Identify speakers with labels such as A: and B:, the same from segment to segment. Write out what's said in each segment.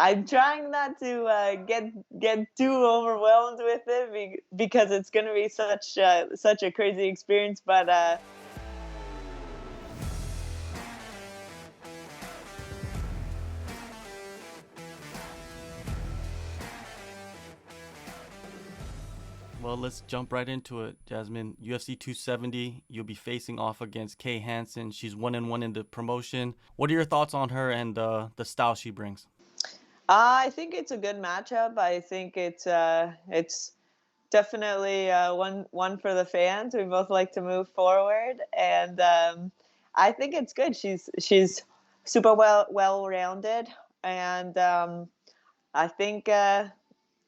A: I'm trying not to get too overwhelmed with it because it's going to be such a crazy experience. But
B: Well, let's jump right into it, Jasmine. UFC 270, you'll be facing off against Kay Hansen. She's 1-1 in the promotion. What are your thoughts on her and the style she brings?
A: I think it's a good matchup. I think it's definitely one for the fans. We both like to move forward, and I think it's good. She's super well rounded, and I think that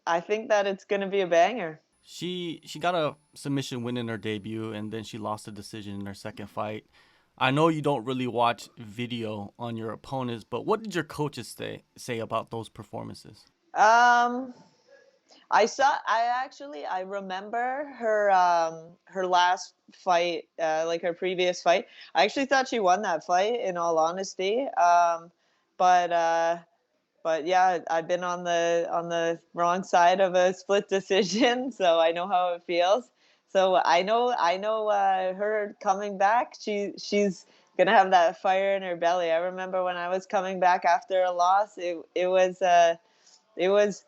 A: it's going to be a banger.
B: She got a submission win in her debut, and then she lost a decision in her second fight. I know you don't really watch video on your opponents, but what did your coaches say about those performances?
A: Um, I remember her last fight, like her previous fight. I actually thought she won that fight, in all honesty. But yeah, I've been on the wrong side of a split decision, so I know how it feels. So I know her coming back. She's gonna have that fire in her belly. I remember when I was coming back after a loss. It was it was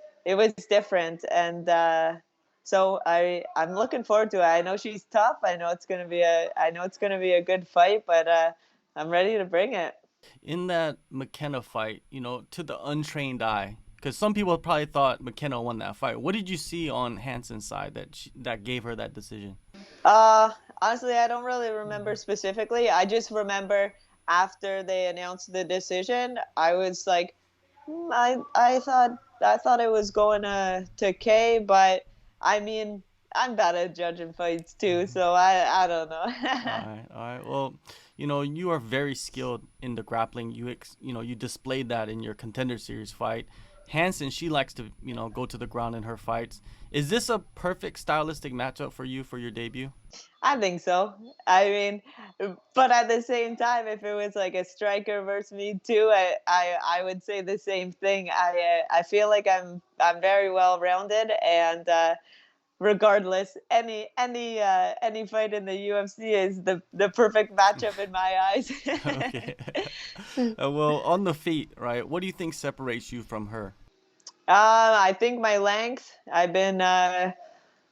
A: different, and so I'm looking forward to it. I know she's tough. I know it's gonna be a good fight, but I'm ready to bring it.
B: In that McKenna fight, to the untrained eye, because some people probably thought McKenna won that fight. What did you see on Hansen's side that gave her that decision?
A: Uh, Honestly, I don't really remember specifically. I just remember after they announced the decision, I was like, I thought it was going to Kay, but I mean, I'm bad at judging fights too, so I don't know.
B: All right, all right. Well, you are very skilled in the grappling. You displayed that in your Contender Series fight. Hansen, she likes to, go to the ground in her fights. Is this a perfect stylistic matchup for you for your debut?
A: I think so. I mean, but at the same time, if it was like a striker versus me too, I would say the same thing. I feel like I'm very well rounded, and regardless, any fight in the UFC is the perfect matchup in my eyes.
B: Okay. Well, on the feet, right? What do you think separates you from her?
A: I think my length. I've been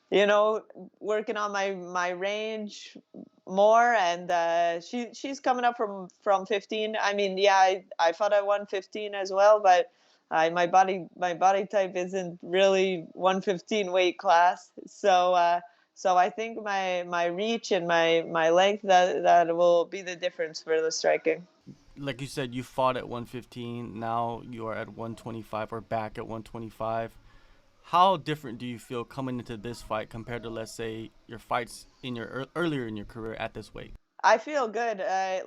A: you know, working on my range more, and she's coming up from 15. I mean, yeah, I thought I won 15 as well, but my body type isn't really 115 weight class. So I think my reach and my length, that will be the difference for the striking.
B: Like you said, you fought at 115. Now you are at 125 or back at 125. How different do you feel coming into this fight compared to, let's say, your fights in your earlier in your career at this weight?
A: I feel good. I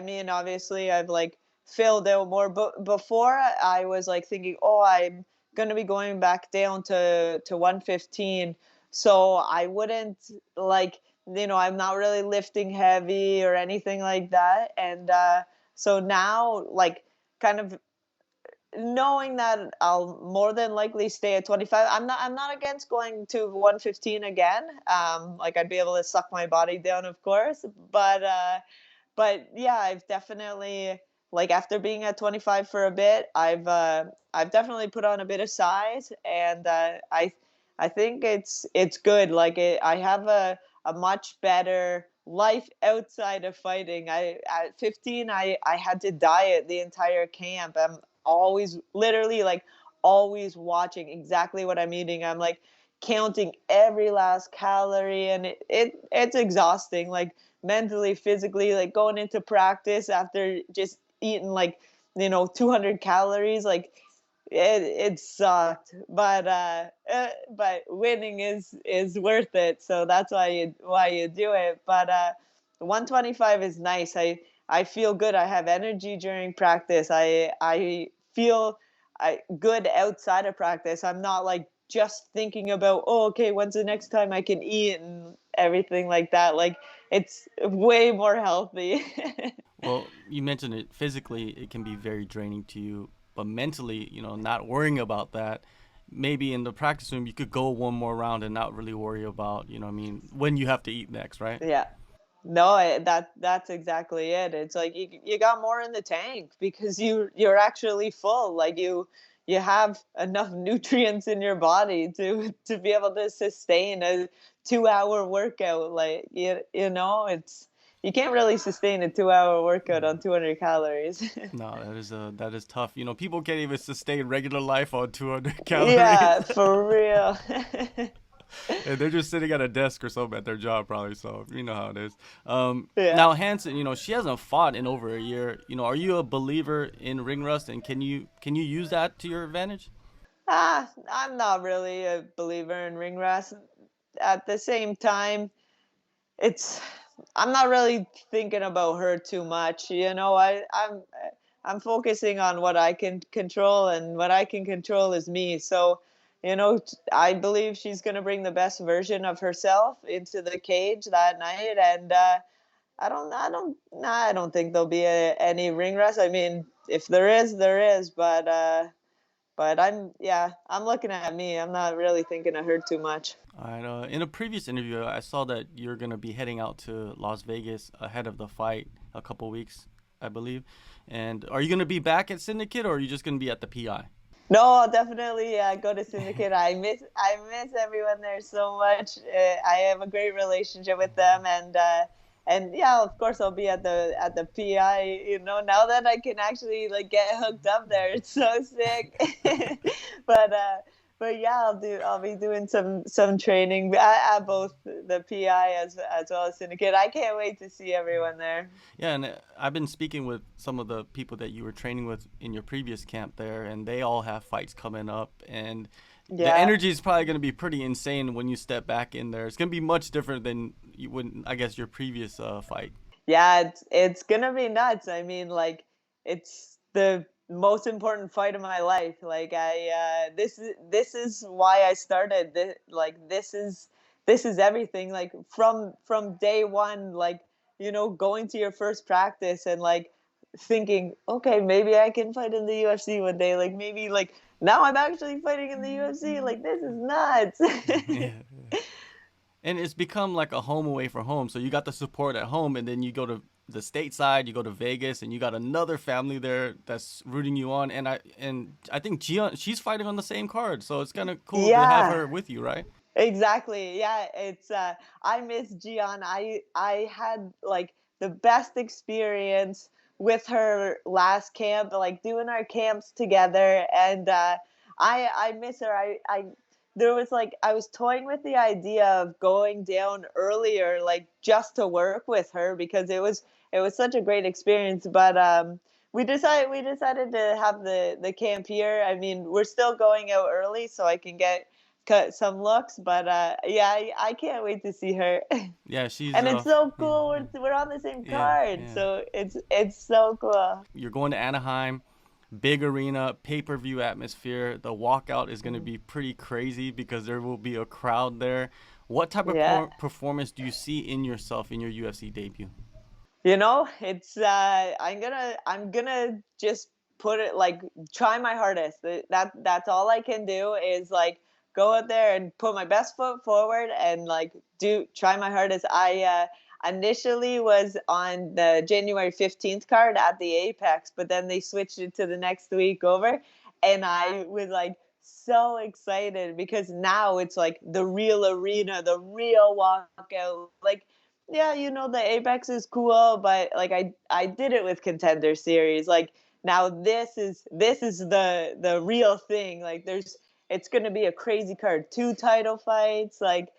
A: mean, obviously, I've like filled out more, but before I was like thinking, oh, I'm gonna be going back down to 115, so I wouldn't like, I'm not really lifting heavy or anything like that, and so now, like, kind of knowing that I'll more than likely stay at 25. I'm not against going to 115 again. Like, I'd be able to suck my body down, of course, but yeah, I've definitely, like, after being at 25 for a bit, I've definitely put on a bit of size, and I think it's good. Like, I have a much better life outside of fighting. I At 15, I had to diet the entire camp. I'm always, literally, like, always watching exactly what I'm eating. I'm like counting every last calorie, and it's exhausting, like, mentally, physically, like, going into practice after just eating, like, 200 calories, like, it sucked, but winning is worth it, so that's why you do it. But 125 is nice. I feel good. I have energy during practice. I feel good outside of practice. I'm not like just thinking about, oh, okay, when's the next time I can eat and everything like that. Like, it's way more healthy.
B: Well, you mentioned it physically, it can be very draining to you. but mentally, not worrying about that. Maybe in the practice room, you could go one more round and not really worry about, when you have to eat next, right?
A: Yeah. No, that's exactly it. It's like you got more in the tank because you're actually full. Like you have enough nutrients in your body to be able to sustain a 2 hour workout. Like it's you can't really sustain a 2 hour workout on 200 calories.
B: No, that is tough. People can't even sustain regular life on 200 calories.
A: Yeah, for real.
B: And they're just sitting at a desk or something at their job, probably. So you know how it is.
A: Yeah.
B: Now Hansen, she hasn't fought in over a year. Are you a believer in ring rust, and can you use that to your advantage?
A: I'm not really a believer in ring rust. At the same time, it's I'm not really thinking about her too much. I'm focusing on what I can control, and what I can control is me. So, I believe she's going to bring the best version of herself into the cage that night, and I don't think there'll be any ring rust. I mean, if there is, there is, but I'm looking at me. I'm not really thinking of her too much.
B: All right. In a previous interview, I saw that you're gonna be heading out to Las Vegas ahead of the fight a couple weeks, I believe. And are you gonna be back at Syndicate, or are you just gonna be at the PI?
A: No, I'll definitely go to Syndicate. I miss everyone there so much. I have a great relationship with them, and yeah, of course I'll be at the PI. Now that I can actually like get hooked up there, it's so sick. but uh, but yeah, I'll be doing some training at both the PI as well as Syndicate. I can't wait to see everyone there.
B: Yeah, and I've been speaking with some of the people that you were training with in your previous camp there, and they all have fights coming up, and the
A: Yeah.
B: energy is probably going to be pretty insane when you step back in there. It's going to be much different than you would, I guess, your previous fight.
A: Yeah, it's gonna be nuts. I mean, like, it's the most important fight of my life. Like, this is why I started. This is everything. Like from day one. Like, going to your first practice and like thinking, okay, maybe I can fight in the UFC one day. Like maybe like now I'm actually fighting in the UFC. Like this is nuts.
B: Yeah. And it's become like a home away from home. So you got the support at home, and then you go to the stateside, you go to Vegas, and you got another family there that's rooting you on. And I think Gian, she's fighting on the same card, so it's kind of cool to have
A: Yeah.
B: her with you, right?
A: Exactly. Yeah, it's I miss Gian. I had like the best experience with her last camp, like doing our camps together, and I miss her. I there was like I was toying with the idea of going down earlier, like just to work with her because it was such a great experience, but we decided to have the camp here. I mean, we're still going out early so I can get cut some looks, but yeah, I can't wait to see her.
B: Yeah, she's
A: And it's so
B: yeah,
A: cool. We're on the same
B: yeah,
A: card,
B: yeah.
A: so it's so cool.
B: You're going to Anaheim, big arena, pay-per-view atmosphere. The walkout is going to
A: Mm.
B: be pretty crazy because there will be a crowd there. What type of
A: Yeah.
B: performance do you see in yourself in your UFC debut?
A: It's I'm gonna just put it like try my hardest. That's all I can do is like go out there and put my best foot forward and like do try my hardest. I initially was on the January 15th card at the Apex, but then they switched it to the next week over, and I was like so excited because now it's like the real arena, the real walkout. Like yeah, the Apex is cool, but like I did it with Contender Series. Like now this is the real thing. Like it's gonna be a crazy card, 2 title fights. Like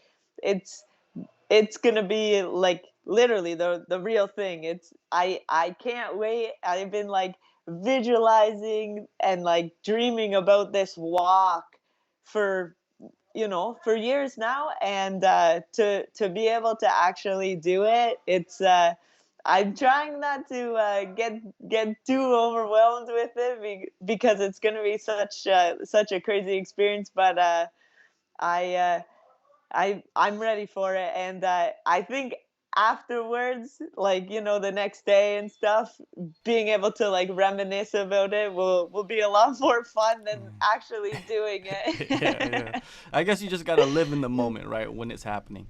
A: it's it's gonna be like literally the real thing. I can't wait. I've been like visualizing and like dreaming about this walk for for years now, and to be able to actually do it, it's I'm trying not to get too overwhelmed with it because it's going to be such a crazy experience, but I I'm ready for it, and I think afterwards, like, you know, the next day and stuff, being able to like reminisce about it will be a lot more fun than actually doing
B: Yeah, yeah.
A: it.
B: I guess you just gotta live in the moment, right, when it's happening.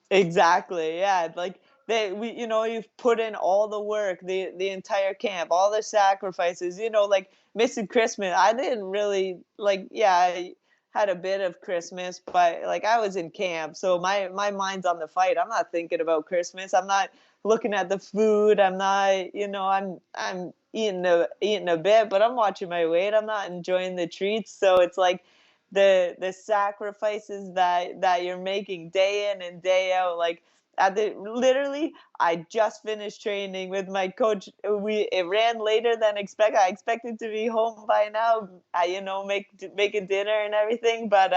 A: Exactly. Yeah. Like you know, you've put in all the work, the entire camp, all the sacrifices, you know, like missing Christmas. I didn't really like, yeah, I had a bit of Christmas, but like I was in camp. So my mind's on the fight. I'm not thinking about Christmas. I'm not looking at the food. I'm not, you know, I'm eating a bit, but I'm watching my weight. I'm not enjoying the treats. So it's like the sacrifices that you're making day in and day out, like at the literally I just finished training with my coach. It ran later than expected. I expected to be home by now, you know, making dinner and everything, but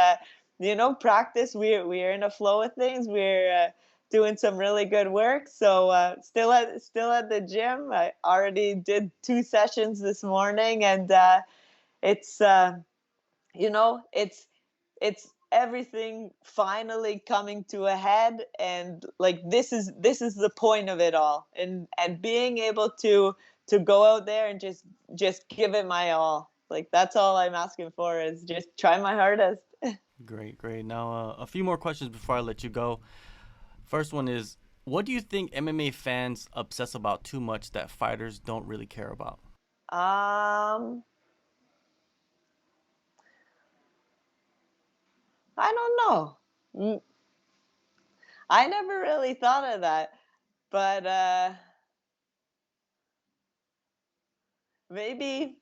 A: you know, practice, we're in a flow of things. We're doing some really good work. So still at the gym. I already did 2 sessions this morning, and it's you know, it's everything finally coming to a head, and like this is the point of it all, and being able to go out there and just give it my all. Like that's all I'm asking for, is just try my hardest.
B: Great, great. Now, a few more questions before I let you go. First one is, what do you think MMA fans obsess about too much that fighters don't really care about?
A: um I don't know. I never really thought of that, but maybe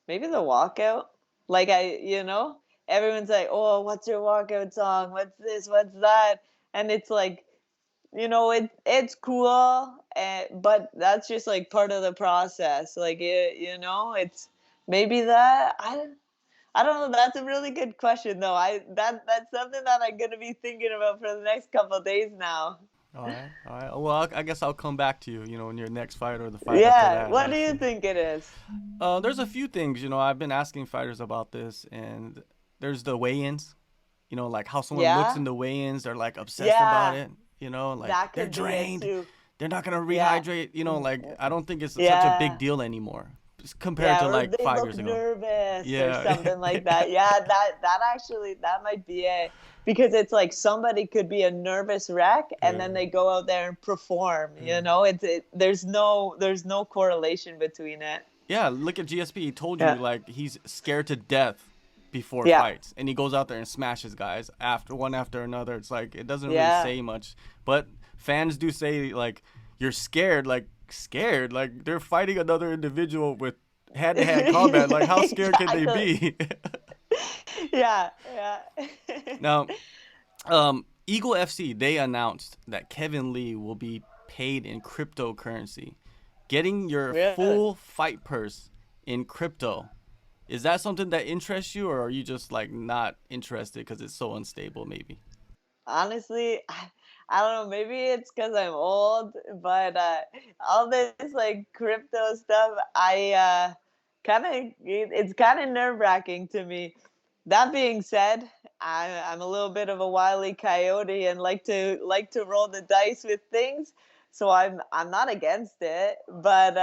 A: maybe the walkout. Like you know, everyone's like, "Oh, what's your walkout song? What's this? What's that?" And it's like, you know, it's cool, but that's just like part of the process. Like you know, it's maybe that I don't know. That's a really good question, though. That's something that I'm gonna be thinking about for the next couple of days now.
B: All right, all right. Well, I guess I'll come back to you, in your next fight or the fight after
A: Yeah,
B: that.
A: what
B: We'll
A: do you
B: see.
A: think it is?
B: There's a few things, I've been asking fighters about this, and there's the weigh-ins, like how someone looks
A: Yeah,
B: in the weigh-ins, they're like obsessed about
A: yeah,
B: it, like
A: that
B: they're
A: could be it
B: drained,
A: too.
B: they're not gonna
A: Yeah,
B: rehydrate, like I don't think it's such a big
A: yeah.
B: deal anymore compared
A: Yeah,
B: to
A: or
B: like
A: they
B: 5 years
A: look
B: ago.
A: nervous or
B: Yeah.
A: something like that. Yeah, that actually that might be it, because it's like somebody could be a nervous wreck and
B: Yeah.
A: then they go out there and perform.
B: Yeah.
A: You know, there's no correlation between it.
B: Yeah, look at GSP. He told you
A: Yeah,
B: like he's scared to death before
A: yeah,
B: fights, and he goes out there and smashes guys after one after another. It's like it doesn't really
A: yeah.
B: say much, but fans do say like you're scared, like they're fighting another individual with hand-to-hand combat. Like how scared can they
A: Exactly.
B: be?
A: Yeah, yeah.
B: Now, Eagle FC, they announced that Kevin Lee will be paid in cryptocurrency. Getting your
A: Really.
B: full fight purse in crypto. Is that something that interests you, or are you just like not interested because it's so unstable? Maybe.
A: Honestly, I don't know. Maybe it's because I'm old, but all this like crypto stuff, I kind of it's kind of nerve wracking to me. That being said, I'm a little bit of a wily coyote and like to roll the dice with things, so I'm not against it, but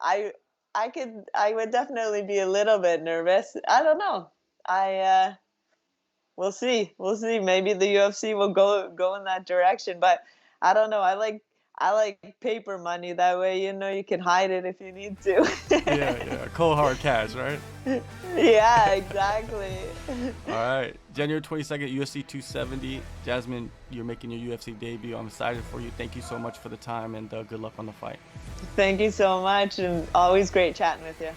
A: I would definitely be a little bit nervous. I don't know. I We'll see. We'll see. Maybe the UFC will go in that direction, but I don't know. I like paper money. That way, you can hide it if you need
B: Yeah,
A: to.
B: yeah. Cold hard cash, right?
A: Yeah, exactly.
B: All right. January 22nd, UFC 270. Jasmine, you're making your UFC debut. I'm excited for you. Thank you so much for the time, and good luck on the fight.
A: Thank you so much, and always great chatting with you.